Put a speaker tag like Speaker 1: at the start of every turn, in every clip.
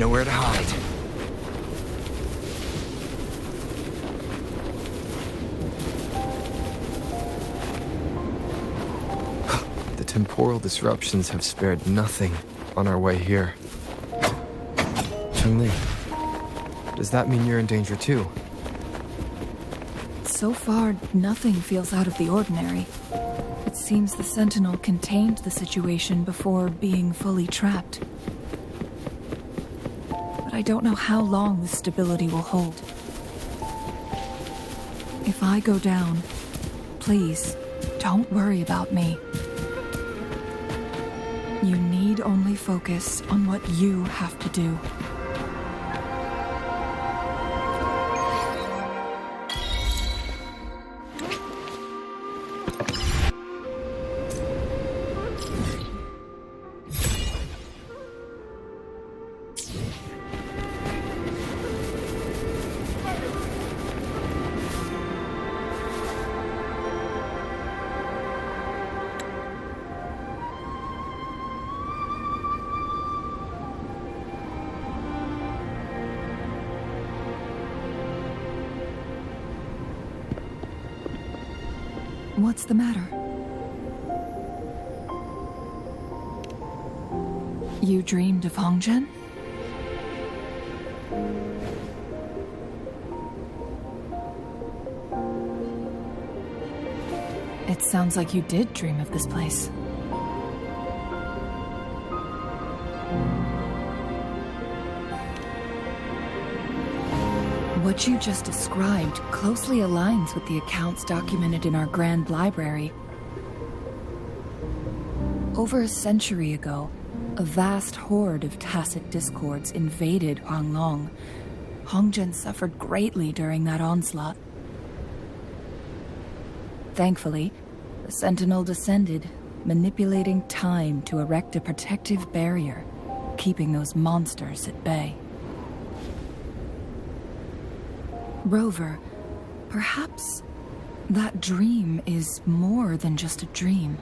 Speaker 1: nowhere to hide. The temporal disruptions have spared nothing on our way here. Cheng-Li, does that mean you're in danger too?
Speaker 2: So far, nothing feels out of the ordinary. It seems the Sentinel contained the situation before being fully trapped. But I don't know how long this stability will hold. If I go down, please, don't worry about me. You need only focus on what you have to do. What's the matter? You dreamed of Hongzhen? It sounds like you did dream of this place. What you just described closely aligns with the accounts documented in our Grand Library. Over a century ago, a vast horde of tacit discords invaded Huanglong. Hongzhen suffered greatly during that onslaught. Thankfully, the Sentinel descended, manipulating time to erect a protective barrier, keeping those monsters at bay. Rover, perhaps that dream is more than just a dream.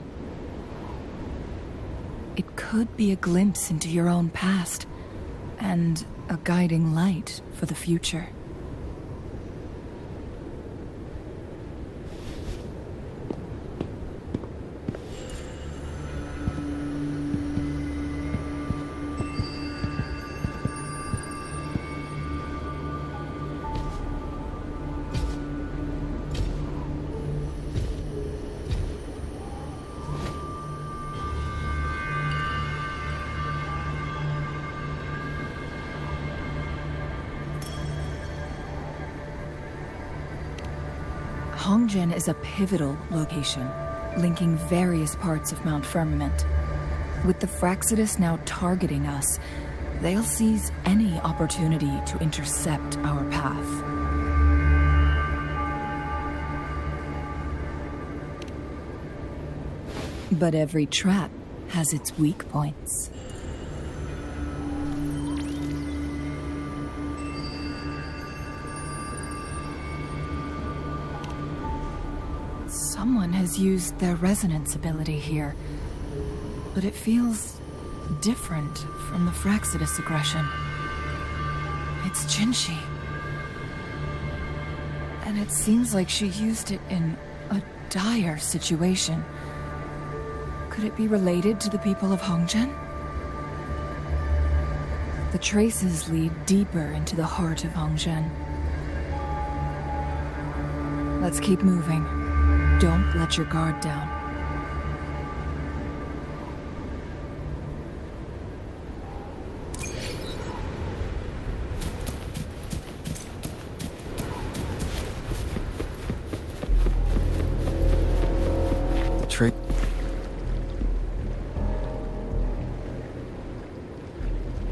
Speaker 2: It could be a glimpse into your own past, and a guiding light for the future. Hongzhen is a pivotal location, linking various parts of Mount Firmament. With the Fraxidus now targeting us, they'll seize any opportunity to intercept our path. But every trap has its weak points. Someone has used their resonance ability here, but it feels different from the Fraxidus aggression. It's Jinshi. And it seems like she used it in a dire situation. Could it be related to the people of Hongzhen? The traces lead deeper into the heart of Hongzhen. Let's keep moving. Don't let your guard down.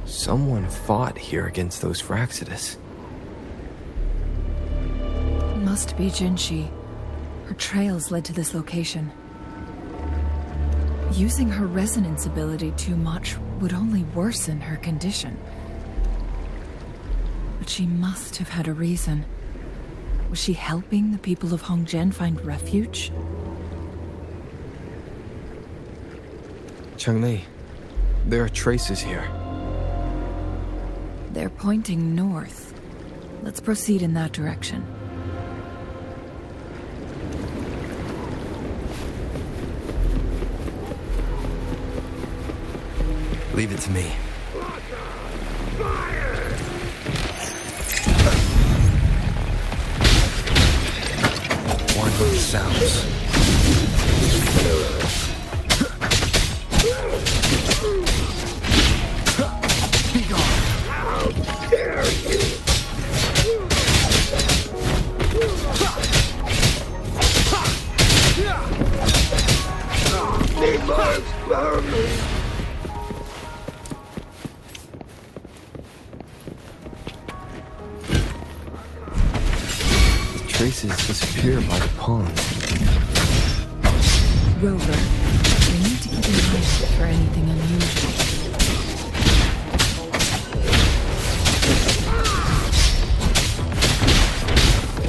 Speaker 1: Someone fought here against those Fraxidus.
Speaker 2: Must be Jinshi. Her trails led to this location. Using her resonance ability too much would only worsen her condition. But she must have had a reason. Was she helping the people of Hongzhen find refuge?
Speaker 1: Cheng-Li, there are traces here.
Speaker 2: They're pointing north. Let's proceed in that direction.
Speaker 1: Leave it to me. One with the sounds. Be gone.
Speaker 3: How dare you! They must burn me!
Speaker 1: Traces disappear by the pond.
Speaker 2: Rover, we need to keep an eye out for anything unusual.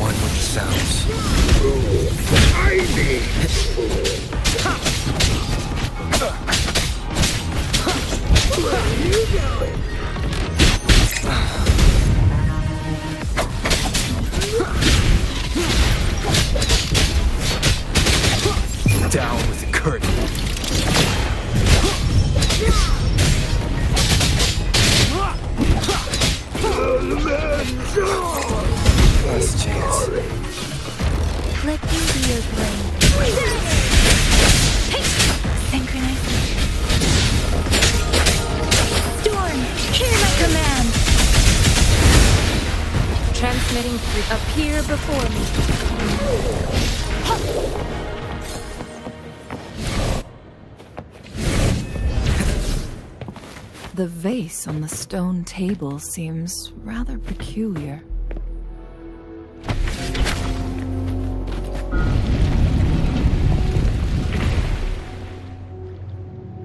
Speaker 1: One with the sounds.
Speaker 3: Ivy! Where are you going?
Speaker 1: Down with the curtain. Last chance.
Speaker 4: Let me be your blade. Hey! Synchronize. Storm, hear my command. Transmitting through. Appear before me.
Speaker 2: The vase on the stone table seems rather peculiar.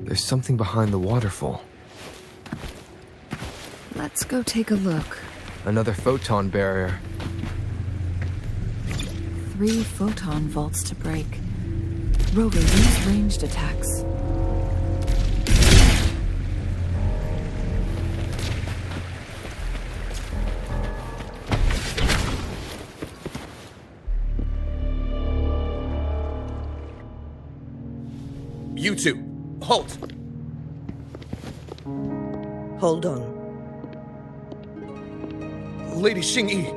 Speaker 1: There's something behind the waterfall.
Speaker 2: Let's go take a look.
Speaker 1: Another photon barrier.
Speaker 2: 3 photon vaults to break. Rover, use ranged attacks.
Speaker 5: You two, halt!
Speaker 6: Hold on.
Speaker 5: Lady Xingyi,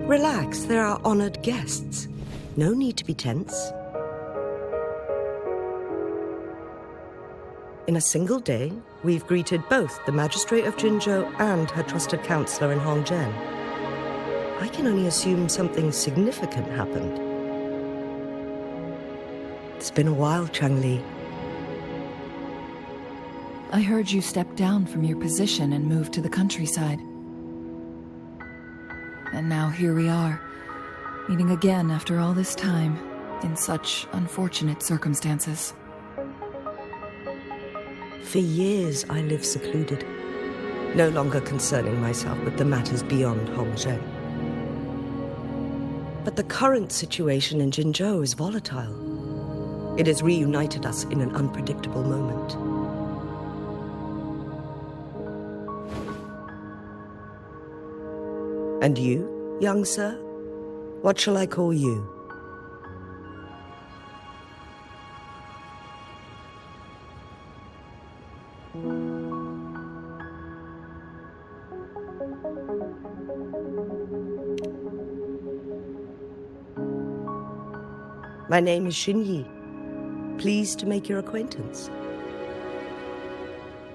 Speaker 6: Relax, there are honored guests. No need to be tense. In a single day, we've greeted both the Magistrate of Jinzhou and her trusted counselor in Hongzhen. I can only assume something significant happened. It's been a while, Changli.
Speaker 2: I heard you stepped down from your position and moved to the countryside. And now here we are, meeting again after all this time, in such unfortunate circumstances.
Speaker 6: For years, I lived secluded, no longer concerning myself with the matters beyond Hongzhen. But the current situation in Jinzhou is volatile. It has reunited us in an unpredictable moment. And you, young sir? What shall I call you? My name is Xingyi. Pleased to make your acquaintance.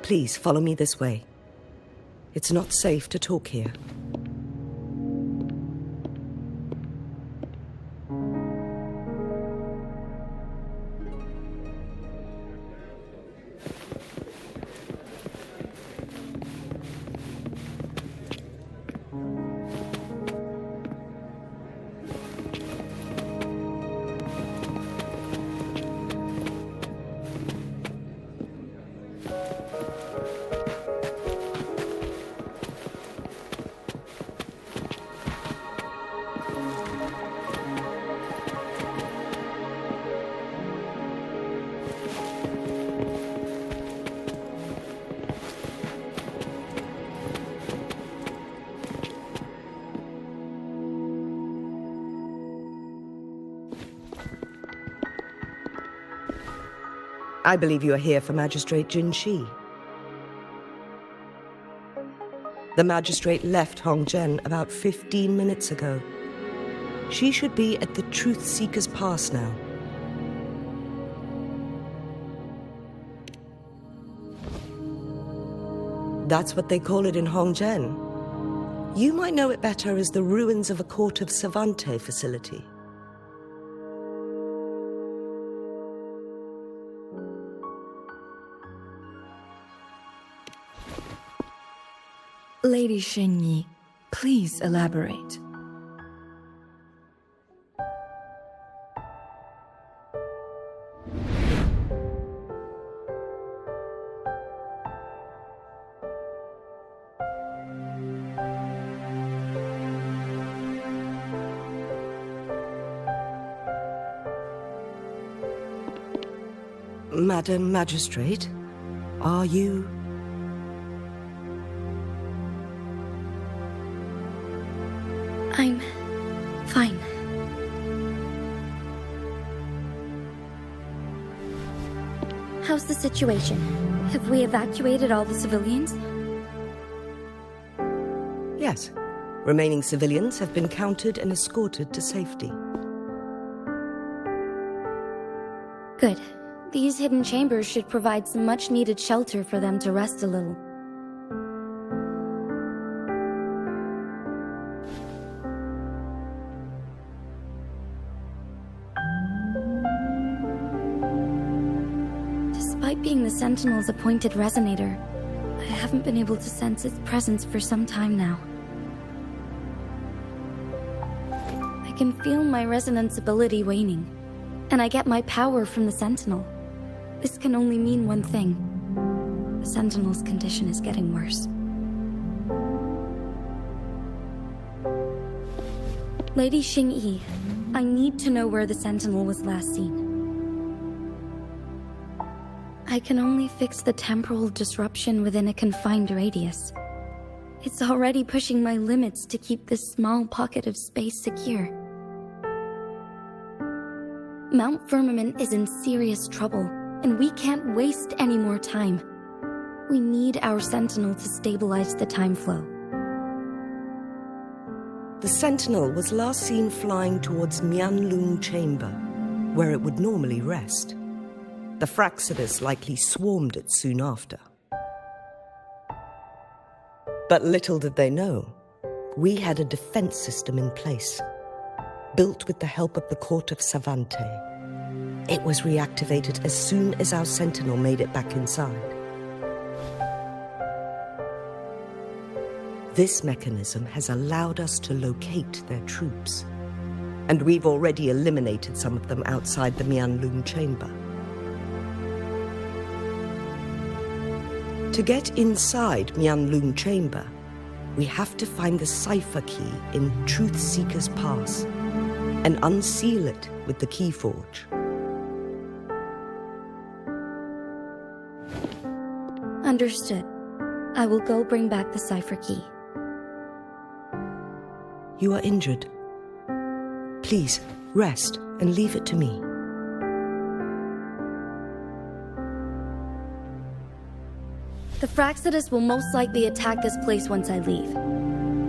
Speaker 6: Please follow me this way. It's not safe to talk here. I believe you are here for Magistrate Jin Shi. The magistrate left Hongzhen about 15 minutes ago. She should be at the Truth Seeker's Pass now. That's what they call it in Hongzhen. You might know it better as the ruins of a Court of Savante facility.
Speaker 2: Lady Xingyi, please elaborate.
Speaker 6: Madam Magistrate, are you...
Speaker 4: I'm fine. How's the situation? Have we evacuated all the civilians?
Speaker 6: Yes. Remaining civilians have been counted and escorted to safety.
Speaker 4: Good. These hidden chambers should provide some much-needed shelter for them to rest a little. Despite being the Sentinel's appointed resonator, I haven't been able to sense its presence for some time now. I can feel my resonance ability waning, and I get my power from the Sentinel. This can only mean one thing. The Sentinel's condition is getting worse. Lady Xingyi, I need to know where the Sentinel was last seen. I can only fix the temporal disruption within a confined radius. It's already pushing my limits to keep this small pocket of space secure. Mount Firmament is in serious trouble, and we can't waste any more time. We need our Sentinel to stabilize the time flow.
Speaker 6: The Sentinel was last seen flying towards Mianlung Chamber, where it would normally rest. The Fraxidus likely swarmed it soon after. But little did they know, we had a defense system in place, built with the help of the Court of Savante. It was reactivated as soon as our Sentinel made it back inside. This mechanism has allowed us to locate their troops, and we've already eliminated some of them outside the Mianlung Chamber. To get inside Mianlung Chamber, we have to find the cipher key in Truth Seeker's Pass and unseal it with the Keyforge.
Speaker 4: Understood. I will go bring back the cipher key.
Speaker 6: You are injured. Please, rest and leave it to me.
Speaker 4: The Fraxidus will most likely attack this place once I leave.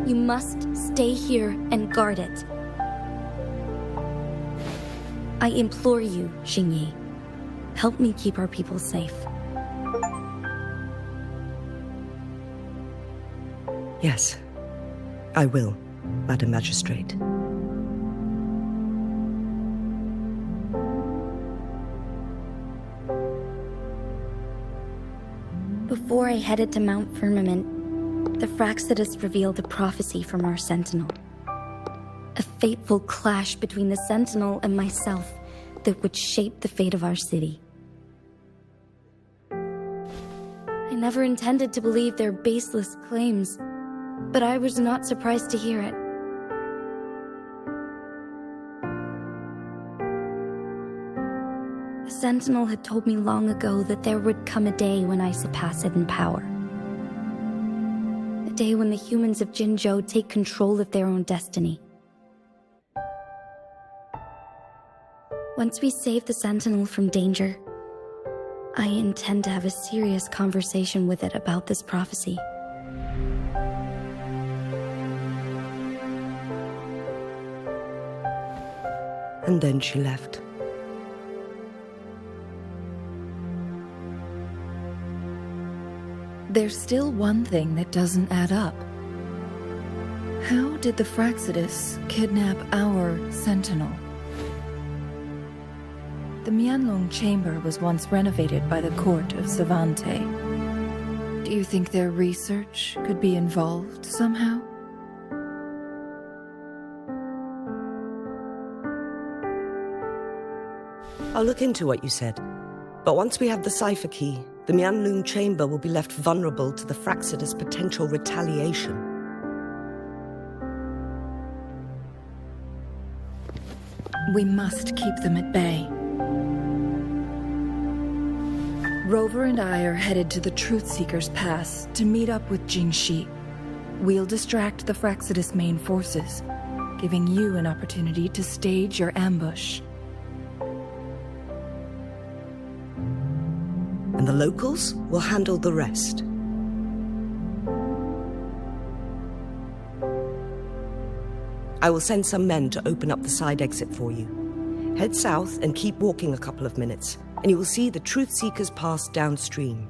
Speaker 4: You must stay here and guard it. I implore you, Xingyi. Help me keep our people safe.
Speaker 6: Yes, I will, Madam Magistrate.
Speaker 4: Before I headed to Mount Firmament, the Fraxidus revealed a prophecy from our Sentinel. A fateful clash between the Sentinel and myself that would shape the fate of our city. I never intended to believe their baseless claims, but I was not surprised to hear it. The Sentinel had told me long ago that there would come a day when I surpass it in power. A day when the humans of Jinzhou take control of their own destiny. Once we save the Sentinel from danger, I intend to have a serious conversation with it about this prophecy.
Speaker 6: And then she left.
Speaker 2: There's still one thing that doesn't add up. How did the Fraxidus kidnap our Sentinel? The Mianlong chamber was once renovated by the court of Savante. Do you think their research could be involved somehow?
Speaker 6: I'll look into what you said. But once we have the cipher key, the Mianlong chamber will be left vulnerable to the Fraxidus' potential retaliation.
Speaker 2: We must keep them at bay. Rover and I are headed to the Truthseeker's Pass to meet up with Jingxi. We'll distract the Fraxidus main forces, giving you an opportunity to stage your ambush.
Speaker 6: And the locals will handle the rest. I will send some men to open up the side exit for you. Head south and keep walking a couple of minutes, and you will see the Truthseeker's Pass downstream.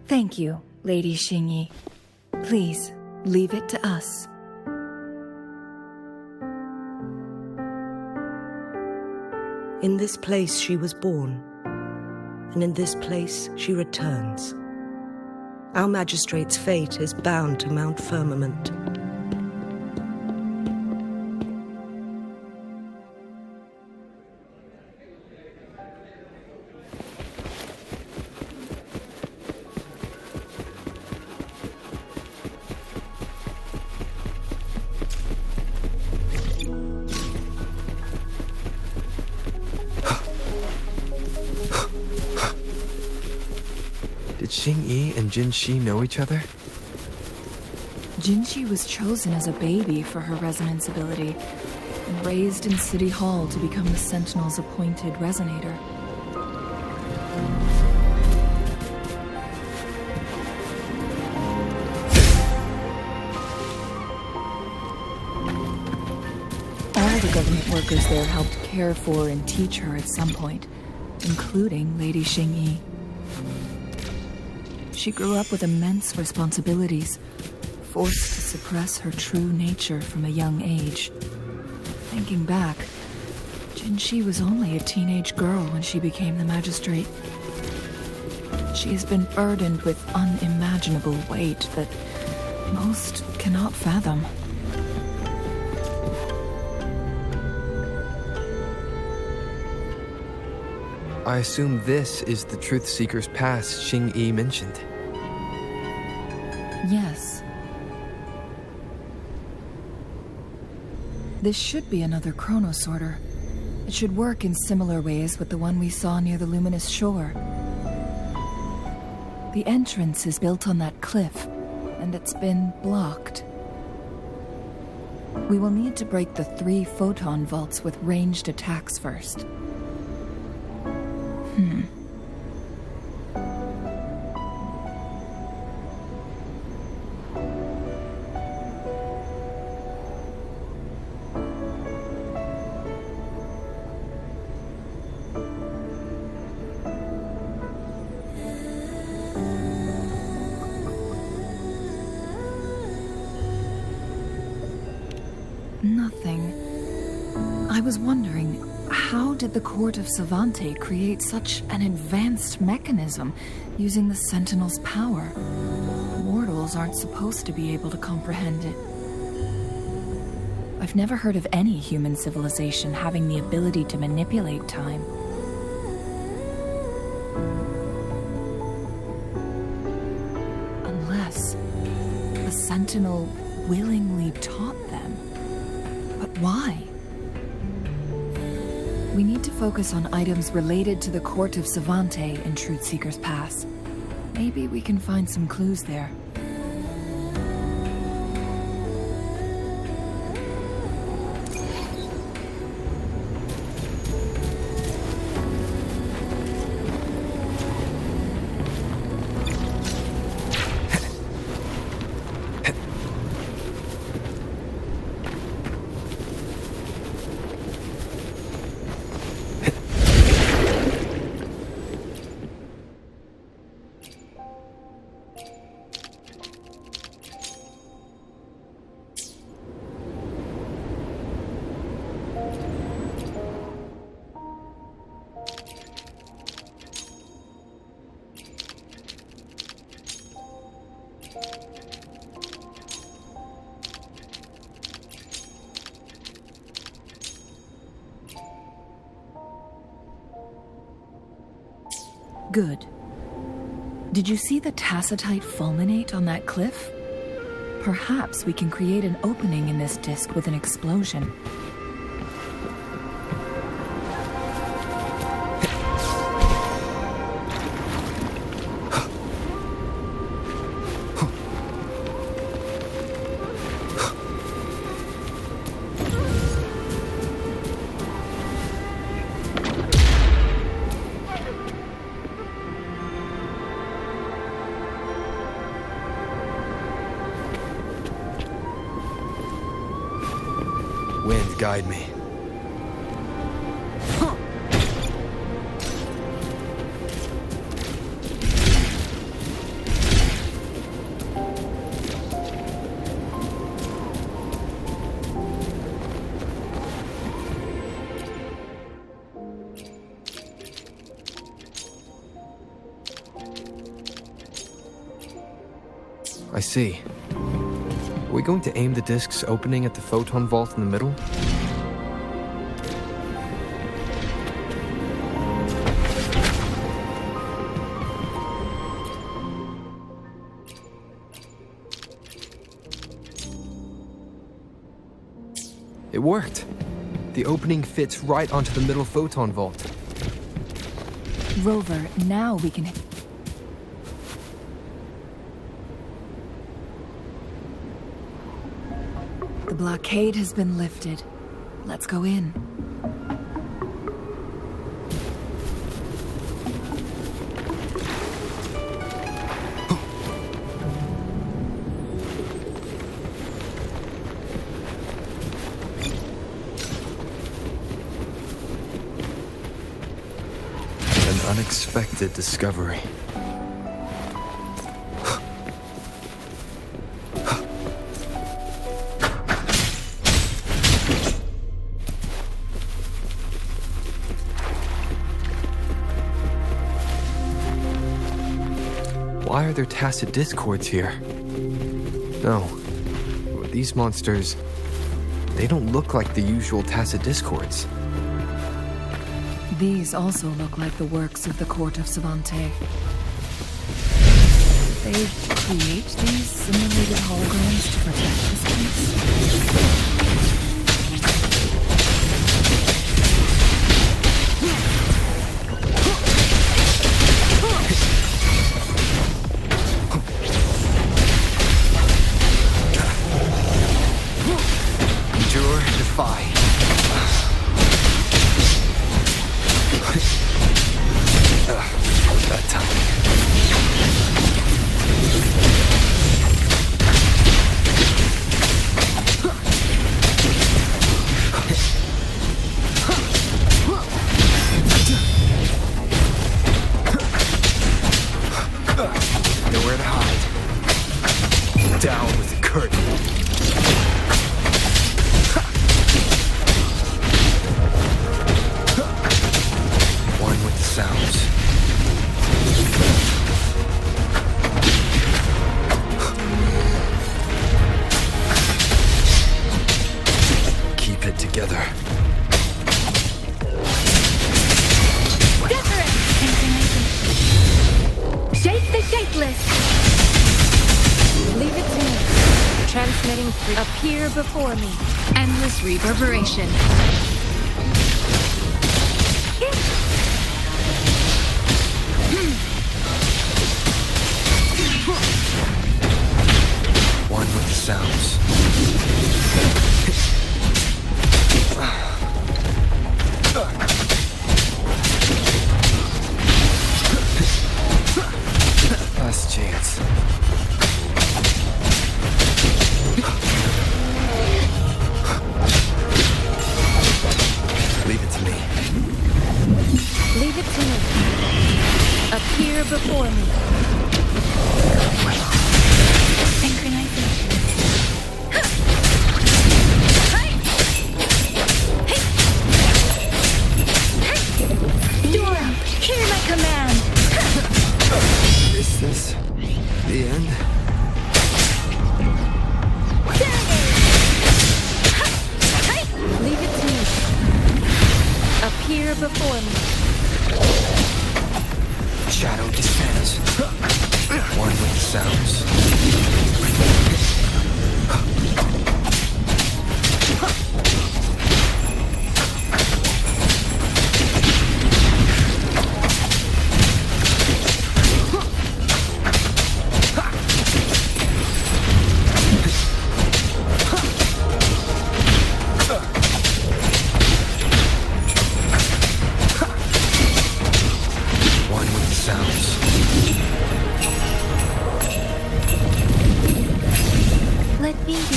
Speaker 2: Thank you, Lady Xingyi. Please, leave it to us.
Speaker 6: In this place she was born, and in this place she returns. Our magistrate's fate is bound to Mount Firmament.
Speaker 1: Did Xingyi and Jinxi know each other?
Speaker 2: Jinxi was chosen as a baby for her resonance ability and raised in City Hall to become the Sentinel's appointed resonator. All the government workers there helped care for and teach her at some point, including Lady Xingyi. She grew up with immense responsibilities, forced to suppress her true nature from a young age. Thinking back, Jinxi was only a teenage girl when she became the magistrate. She has been burdened with unimaginable weight that most cannot fathom.
Speaker 1: I assume this is the Truthseeker's Pass Xingyi mentioned.
Speaker 2: Yes. This should be another chronosorter. It should work in similar ways with the one we saw near the luminous shore. The entrance is built on that cliff, and it's been blocked. We will need to break the 3 photon vaults with ranged attacks first. Nothing. I was wondering, how did the court of Savante create such an advanced mechanism using the Sentinel's power? Mortals aren't supposed to be able to comprehend it. I've never heard of any human civilization having the ability to manipulate time. Unless the Sentinel willingly taught them. But why? We need to focus on items related to the court of Savante in Truthseeker's Pass. Maybe we can find some clues there. Good. Did you see the tacitite fulminate on that cliff? Perhaps we can create an opening in this disk with an explosion.
Speaker 1: Wind, guide me. I see. Are we going to aim the disk's opening at the photon vault in the middle? It worked. The opening fits right onto the middle photon vault.
Speaker 2: Rover, now we can... The blockade has been lifted. Let's go in.
Speaker 1: An unexpected discovery. Why are there tacit discords here? No. These monsters... they don't look like the usual tacit discords.
Speaker 2: These also look like the works of the court of Savante. They create these simulated holograms to protect this place?
Speaker 1: Endure, defy. That time. Nowhere to hide. Down with the curtain. One with the sounds. Keep it together.
Speaker 4: Shape the shapeless!
Speaker 7: Leave it to me. Transmitting through. Appear before me. Endless reverberation.
Speaker 1: One with the sounds. Last chance. Leave it to me.
Speaker 7: Leave it to me. Appear before me. Synchronization.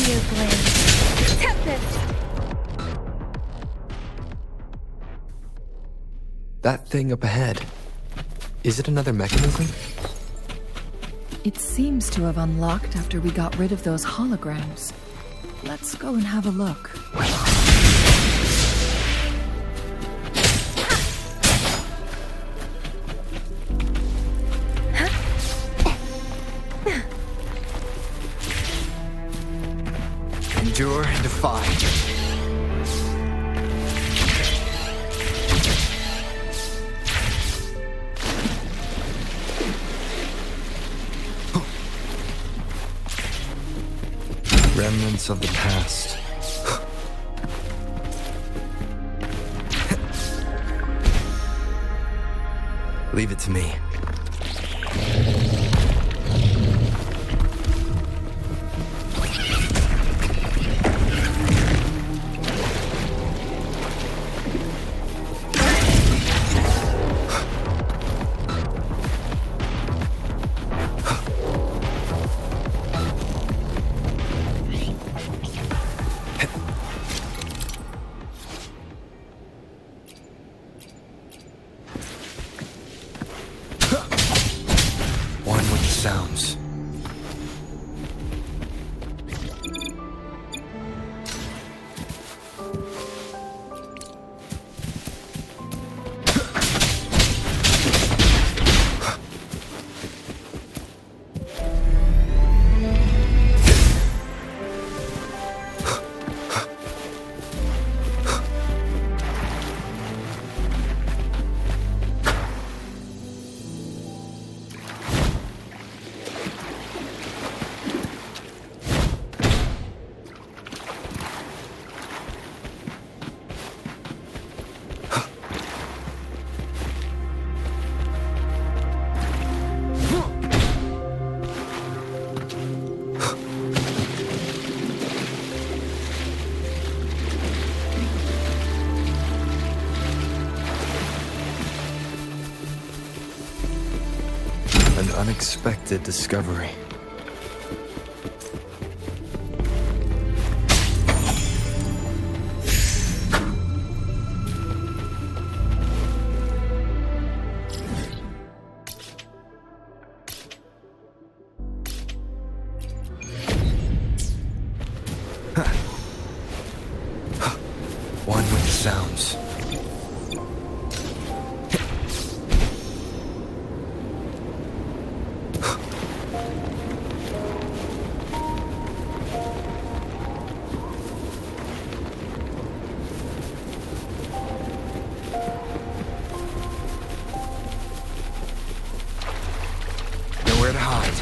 Speaker 7: Fire blade. Tempest.
Speaker 1: That thing up ahead. Is it another mechanism?
Speaker 2: It seems to have unlocked after we got rid of those holograms. Let's go and have a look.
Speaker 1: Endure and defy. Remnants of the past. Leave it to me. Sounds. An unexpected discovery. One with the sounds. Nowhere to hide.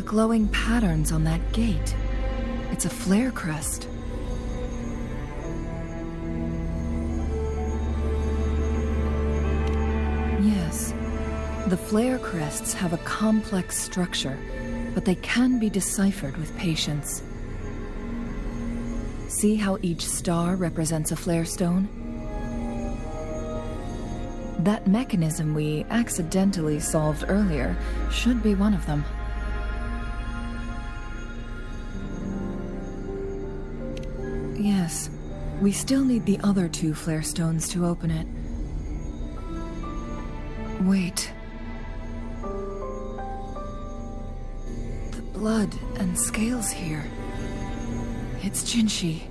Speaker 2: Glowing patterns on that gate. It's a flare crest. Yes, the flare crests have a complex structure, but they can be deciphered with patience. See how each star represents a flare stone? That mechanism we accidentally solved earlier should be one of them. Yes, we still need the other two flare stones to open it. Wait. The blood and scales here. It's Jinshi.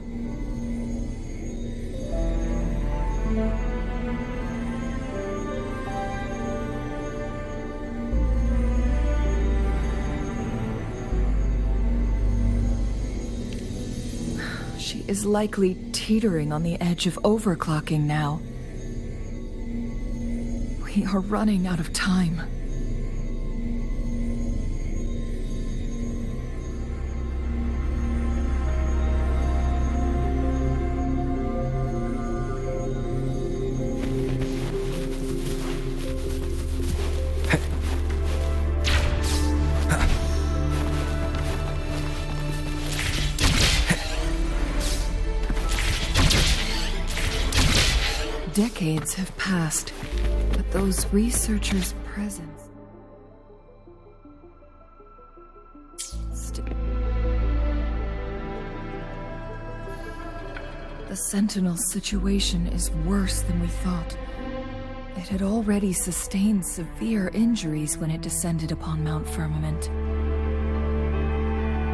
Speaker 2: She is likely teetering on the edge of overclocking now. We are running out of time. decades have passed, but those researchers' presence... The Sentinel's situation is worse than we thought. It had already sustained severe injuries when it descended upon Mount Firmament.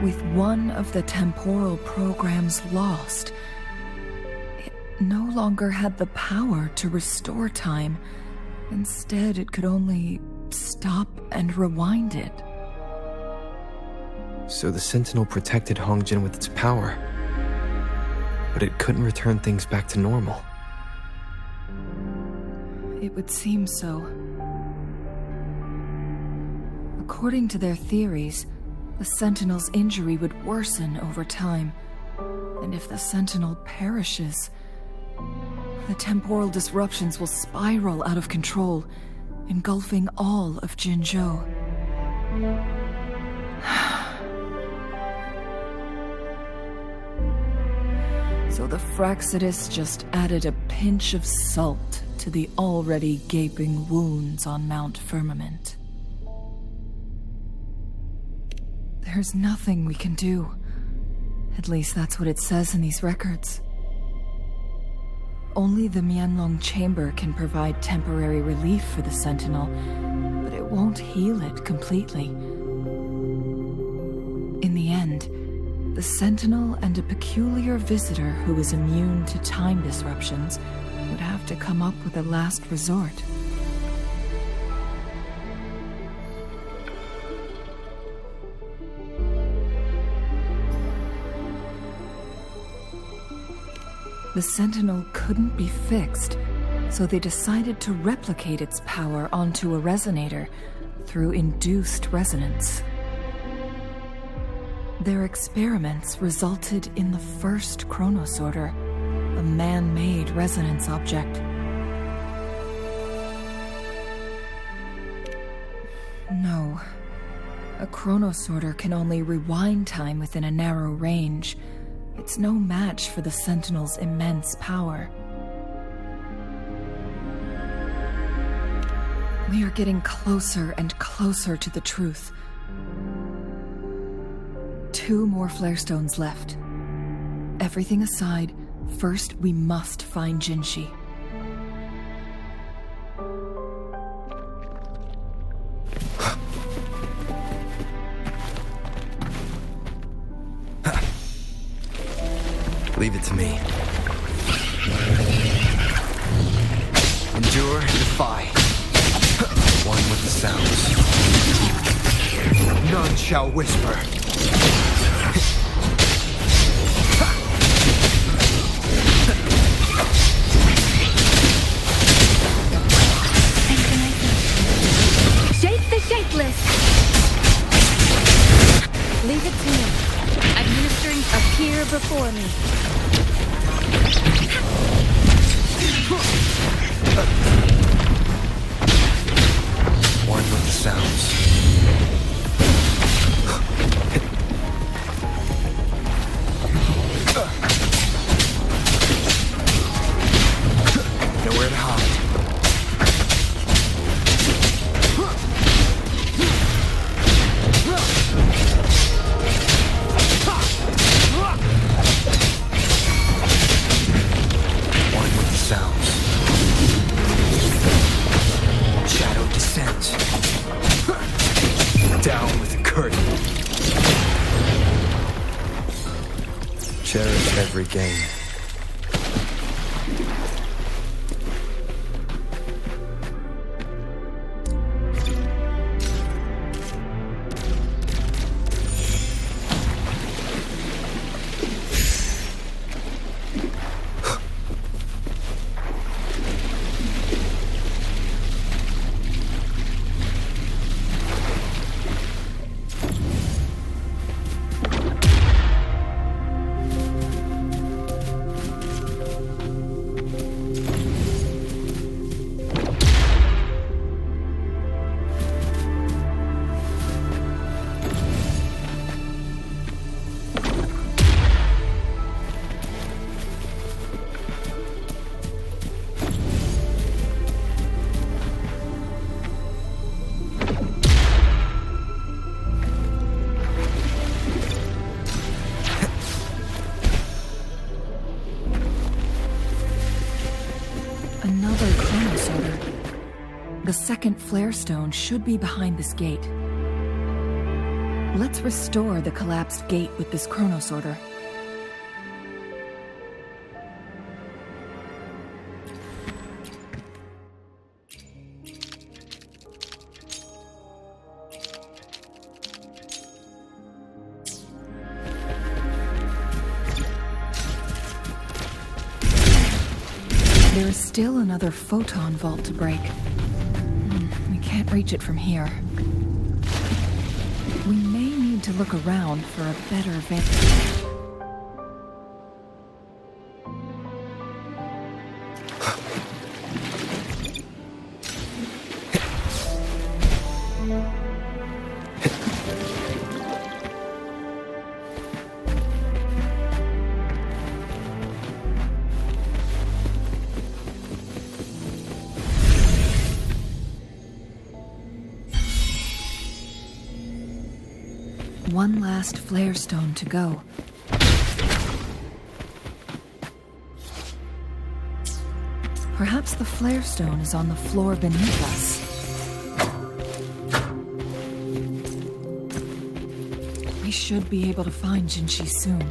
Speaker 2: With one of the temporal programs lost, it no longer had the power to restore time. Instead, it could only stop and rewind it.
Speaker 1: So the Sentinel protected Hongjin with its power, but it couldn't return things back to normal.
Speaker 2: It would seem so. According to their theories, the Sentinel's injury would worsen over time, and if the Sentinel perishes, the temporal disruptions will spiral out of control, engulfing all of Jinzhou. So the Fraxidus just added a pinch of salt to the already gaping wounds on Mount Firmament. There's nothing we can do. At least that's what it says in these records. Only the Mianlong Chamber can provide temporary relief for the Sentinel, but it won't heal it completely. In the end, the Sentinel and a peculiar visitor who is immune to time disruptions would have to come up with a last resort. The Sentinel couldn't be fixed, so they decided to replicate its power onto a resonator through induced resonance. Their experiments resulted in the first chronosorter, a man-made resonance object. No. A chronosorter can only rewind time within a narrow range. It's no match for the Sentinel's immense power. We are getting closer and closer to the truth. 2 more flare stones left. Everything aside, first we must find Jinshi.
Speaker 1: Leave it to me. Endure and defy. One with the sounds. None shall whisper.
Speaker 7: Shape the shapeless! Leave it to me. Administering appear before me.
Speaker 1: One with the sounds. Nowhere to hide. One with the sounds. Shadow descends. Down with the curtain. Cherish every game.
Speaker 2: The second flare stone should be behind this gate. Let's restore the collapsed gate with this chronosorter. There is still another photon vault to break. We can't reach it from here. We may need to look around for a better vantage. One last flare stone to go. Perhaps the flare stone is on the floor beneath us. We should be able to find Jinshi soon.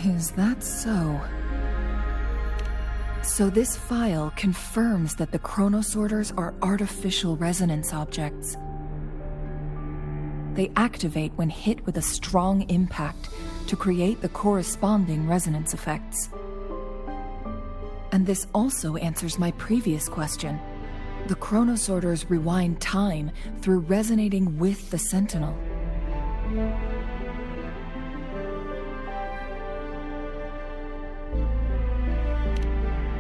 Speaker 2: Is that so? So this file confirms that the chronosorters are artificial resonance objects. They activate when hit with a strong impact to create the corresponding resonance effects. And this also answers my previous question. The chronosorters rewind time through resonating with the Sentinel.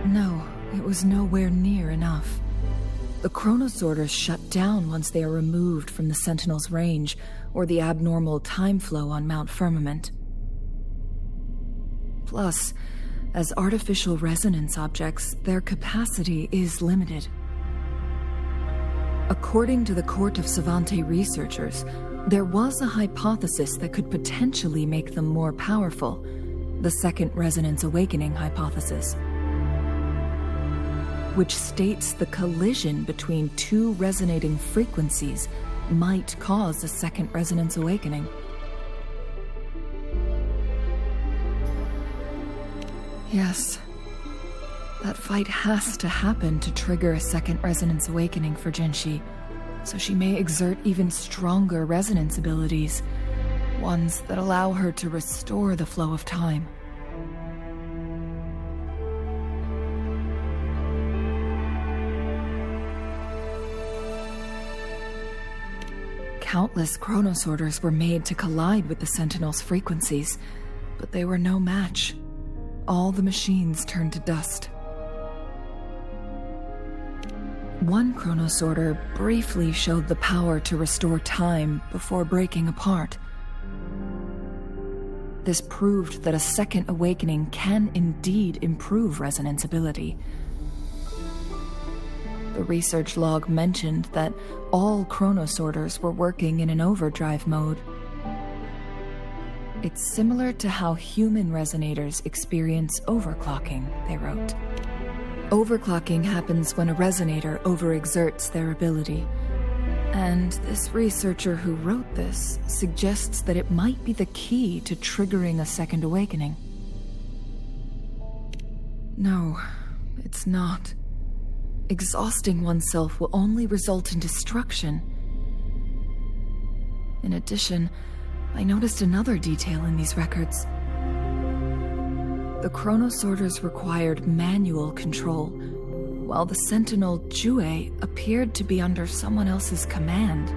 Speaker 2: No, it was nowhere near enough. The chronosorters shut down once they are removed from the Sentinel's range or the abnormal time flow on Mount Firmament. Plus, as artificial resonance objects, their capacity is limited. According to the Court of Savante researchers, there was a hypothesis that could potentially make them more powerful, the Second Resonance Awakening hypothesis, which states the collision between two resonating frequencies might cause a second resonance awakening. Yes, that fight has to happen to trigger a second resonance awakening for Jinshi, so she may exert even stronger resonance abilities, ones that allow her to restore the flow of time. Countless chronosorters were made to collide with the Sentinel's frequencies, but they were no match. All the machines turned to dust. One chronosorter briefly showed the power to restore time before breaking apart. This proved that a second awakening can indeed improve resonance ability. The research log mentioned that all chronosorters were working in an overdrive mode. It's similar to how human resonators experience overclocking, they wrote. Overclocking happens when a resonator overexerts their ability. And this researcher who wrote this suggests that it might be the key to triggering a second awakening. No, it's not. Exhausting oneself will only result in destruction. In addition, I noticed another detail in these records. the chronosorters required manual control, while the sentinel Jue appeared to be under someone else's command.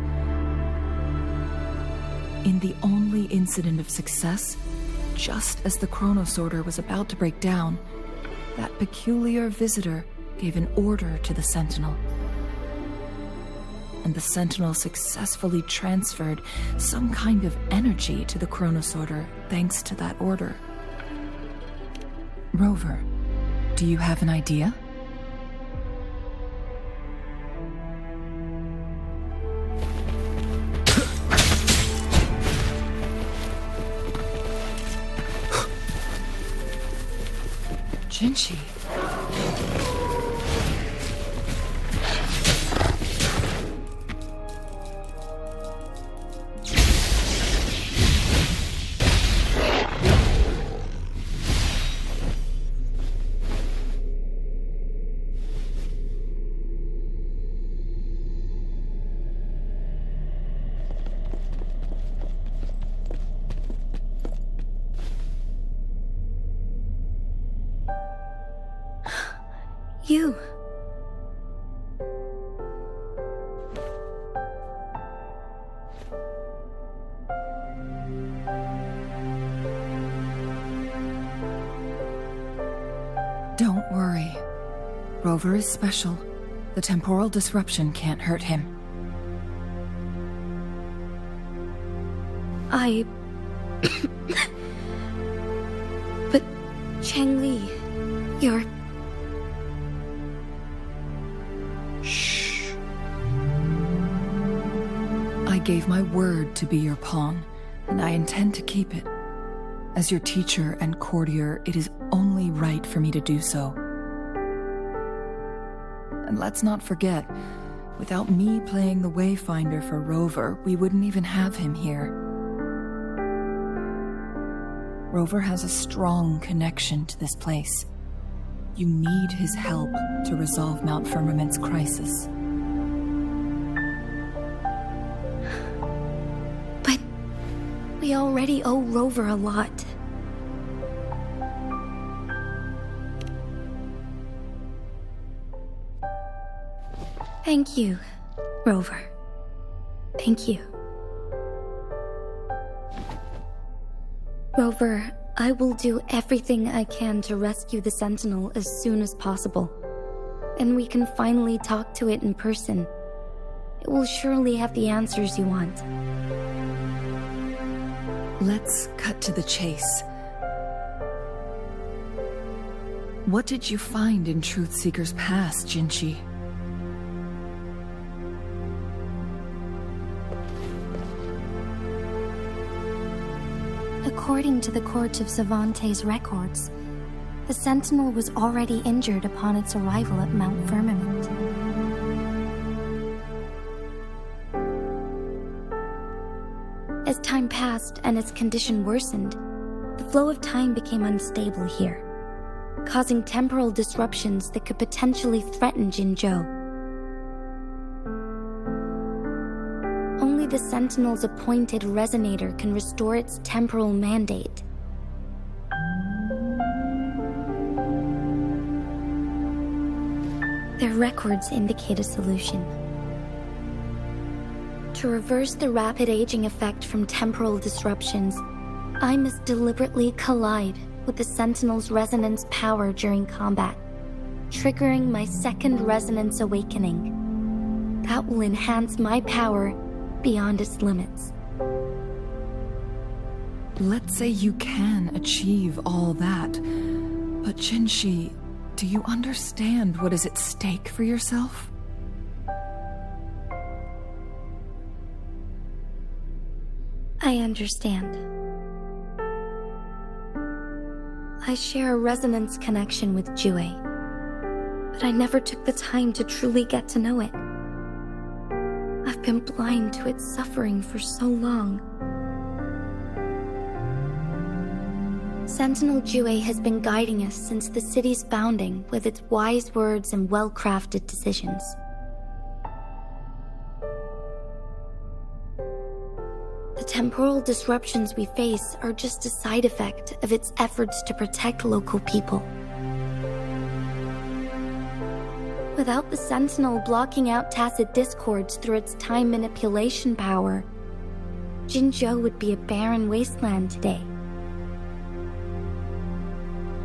Speaker 2: In the only incident of success, just as the chronosorter was about to break down, that peculiar visitor gave an order to the sentinel. And the sentinel successfully transferred some kind of energy to the chronosorter thanks to that order. Rover, do you have an idea? Jinchi.
Speaker 4: You.
Speaker 2: Don't worry. Rover is special. The temporal disruption can't hurt him.
Speaker 4: But Changli, you're...
Speaker 2: Shh. I gave my word to be your pawn, and I intend to keep it. As your teacher and courtier, it is only right for me to do so. And let's not forget, without me playing the Wayfinder for Rover, we wouldn't even have him here. Rover has a strong connection to this place. You need his help to resolve Mount Firmament's crisis.
Speaker 4: But we already owe Rover a lot. Thank you, Rover. Thank you. Rover, I will do everything I can to rescue the Sentinel as soon as possible. And we can finally talk to it in person. It will surely have the answers you want.
Speaker 2: Let's cut to the chase. What did you find in Truthseeker's past, Jinchi?
Speaker 4: According to the Court of Savante's records, the Sentinel was already injured upon its arrival at Mount Firmament. As time passed and its condition worsened, the flow of time became unstable here, causing temporal disruptions that could potentially threaten Jinzhou. Only the Sentinel's appointed resonator can restore its temporal mandate. Their records indicate a solution. To reverse the rapid aging effect from temporal disruptions, I must deliberately collide with the Sentinel's resonance power during combat, triggering my second resonance awakening. That will enhance my power beyond its limits.
Speaker 2: Let's say you can achieve all that, but Jinchi, do you understand what is at stake for yourself?
Speaker 4: I understand. I share a resonance connection with Jue, but I never took the time to truly get to know it. I've been blind to its suffering for so long. Sentinel Jue has been guiding us since the city's founding with its wise words and well-crafted decisions. The temporal disruptions we face are just a side effect of its efforts to protect local people. Without the Sentinel blocking out tacit discords through its time manipulation power, Jinzhou would be a barren wasteland today.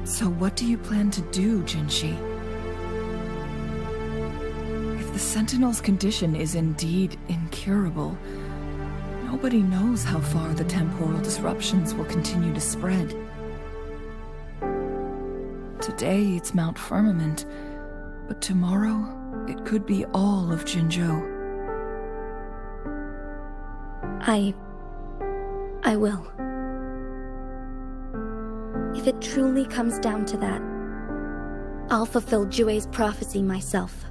Speaker 2: So what do you plan to do, Jinshi? If the Sentinel's condition is indeed incurable, nobody knows how far the temporal disruptions will continue to spread. Today it's Mount Firmament, but tomorrow it could be all of Jinzhou.
Speaker 4: I will. If it truly comes down to that, I'll fulfill Jue's prophecy myself.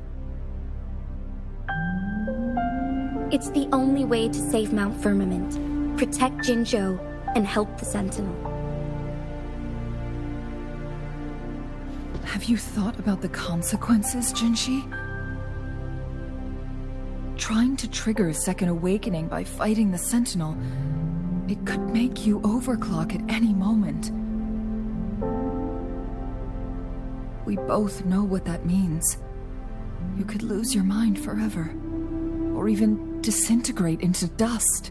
Speaker 4: It's the only way to save Mount Firmament, protect Jinzhou, and help the Sentinel.
Speaker 2: Have you thought about the consequences, Jinshi? Trying to trigger a second awakening by fighting the Sentinel, it could make you overclock at any moment. We both know what that means. You could lose your mind forever, or even disintegrate into dust.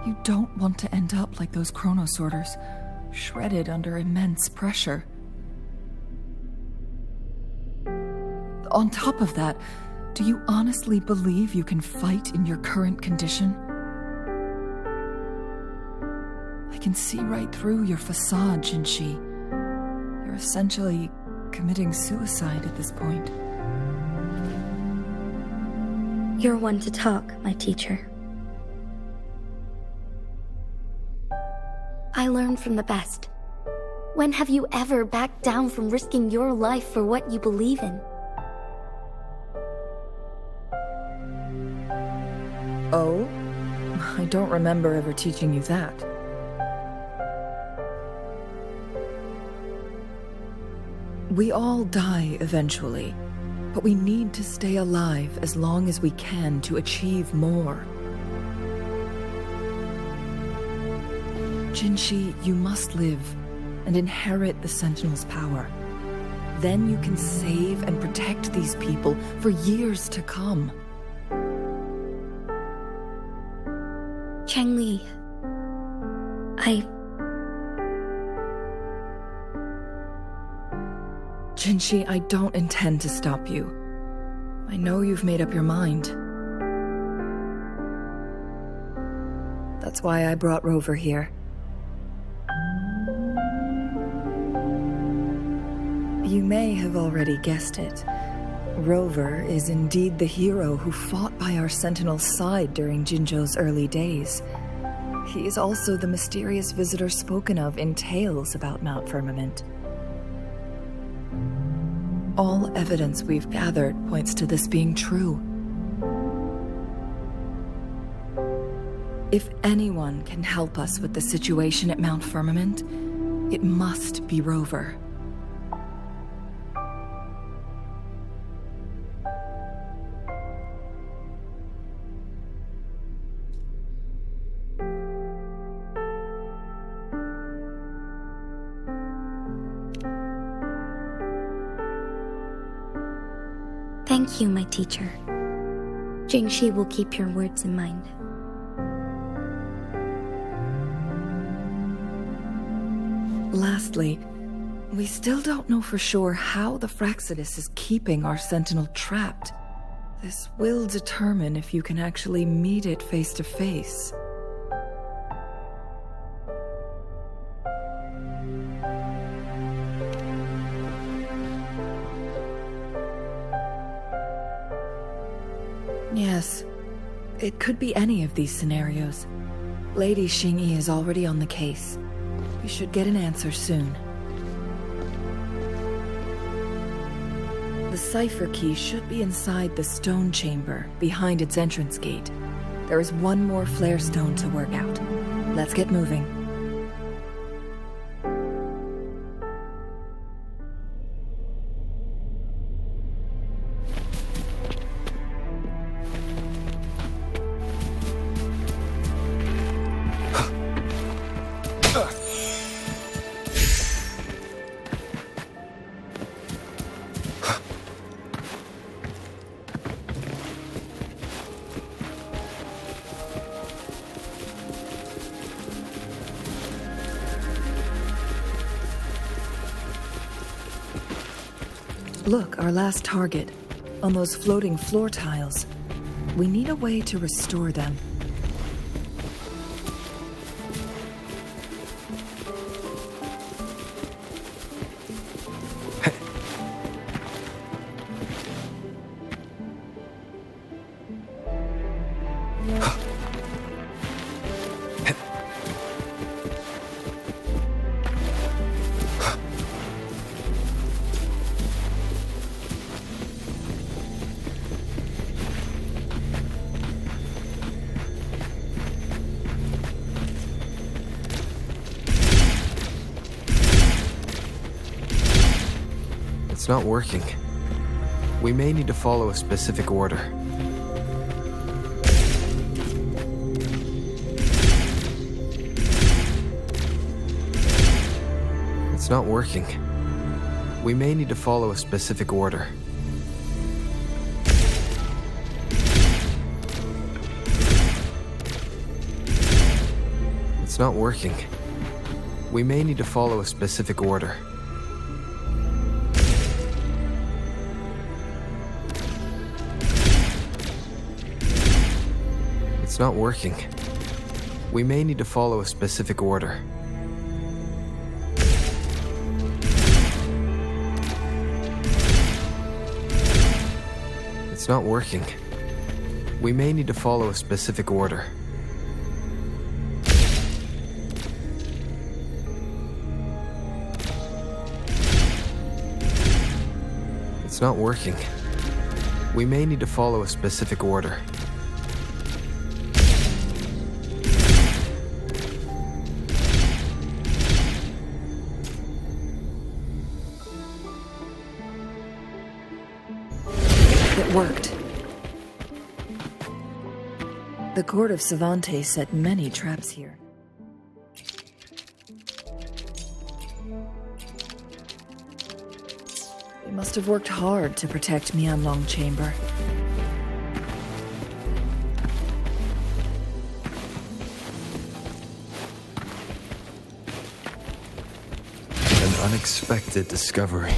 Speaker 2: You don't want to end up like those chronosorters, shredded under immense pressure. On top of that, do you honestly believe you can fight in your current condition? I can see right through your facade, Jinshi. You're essentially committing suicide at this point.
Speaker 4: You're one to talk, my teacher. I learn from the best. When have you ever backed down from risking your life for what you believe in?
Speaker 2: Oh? I don't remember ever teaching you that. We all die eventually, but we need to stay alive as long as we can to achieve more. Jinshi, you must live and inherit the Sentinel's power. Then you can save and protect these people for years to come.
Speaker 4: Changli,
Speaker 2: Jinshi, I don't intend to stop you. I know you've made up your mind. That's why I brought Rover here. You may have already guessed it. Rover is indeed the hero who fought by our Sentinel's side during Jinzhou's early days. He is also the mysterious visitor spoken of in tales about Mount Firmament. All evidence we've gathered points to this being true. If anyone can help us with the situation at Mount Firmament, it must be Rover.
Speaker 4: Thank you, my teacher. Jingshi will keep your words in mind.
Speaker 2: Lastly, we still don't know for sure how the Fraxidus is keeping our Sentinel trapped. This will determine if you can actually meet it face to face. Yes, it could be any of these scenarios. Lady Xingyi is already on the case. We should get an answer soon. The cipher key should be inside the stone chamber, behind its entrance gate. There is one more flare stone to work out. Let's get moving. Look, our last target. On those floating floor tiles. We need a way to restore them.
Speaker 1: It's not working. We may need to follow a specific order. It's not working. We may need to follow a specific order. It's not working. We may need to follow a specific order. It's not working. We may need to follow a specific order. It's not working. We may need to follow a specific order. It's not working. We may need to follow a specific order.
Speaker 2: It worked. The court of Savante set many traps here. They must have worked hard to protect Mianlong Chamber.
Speaker 1: An unexpected discovery.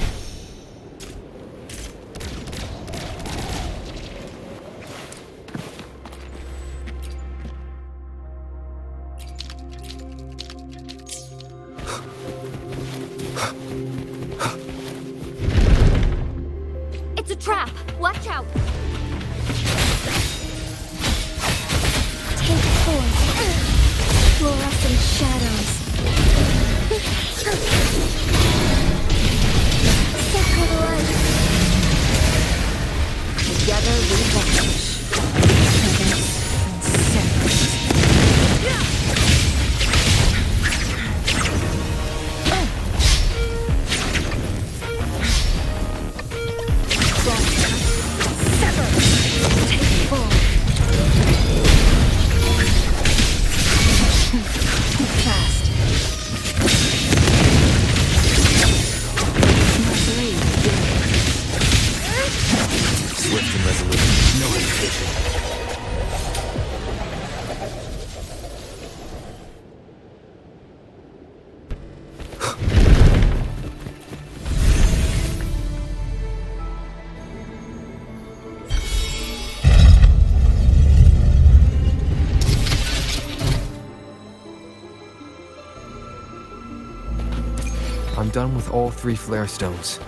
Speaker 4: It's a trap! Watch out! Take 4. Fluorescent shadows. Circle the light. Together we vanish.
Speaker 1: I'm done with all 3 flare stones.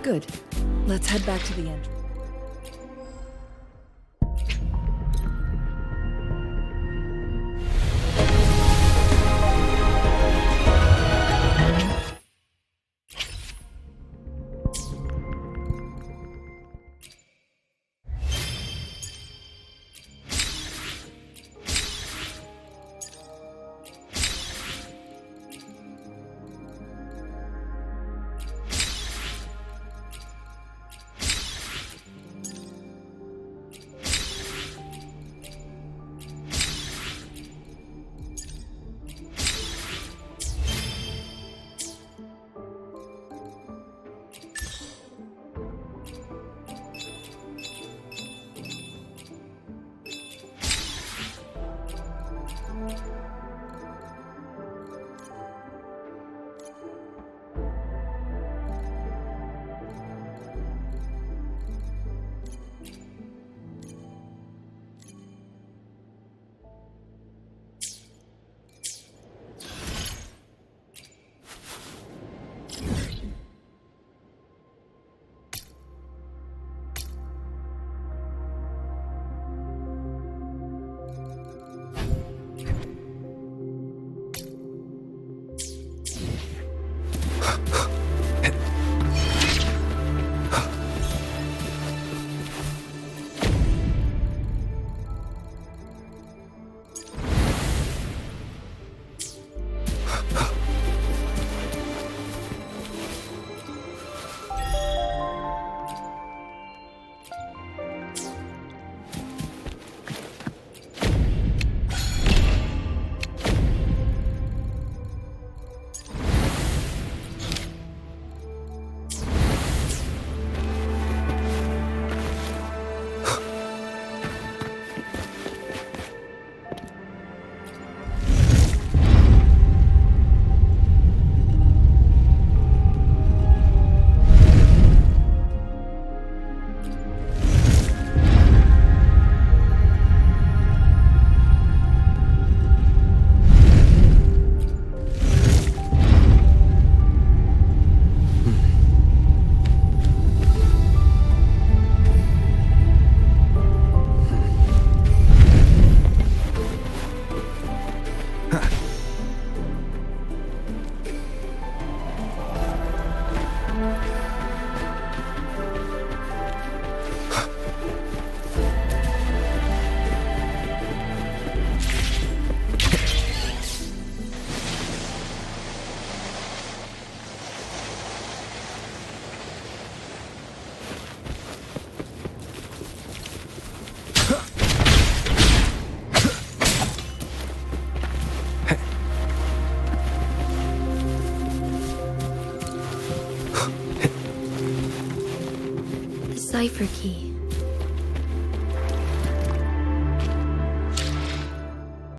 Speaker 2: Good. Let's head back to the entrance.
Speaker 4: cipher key.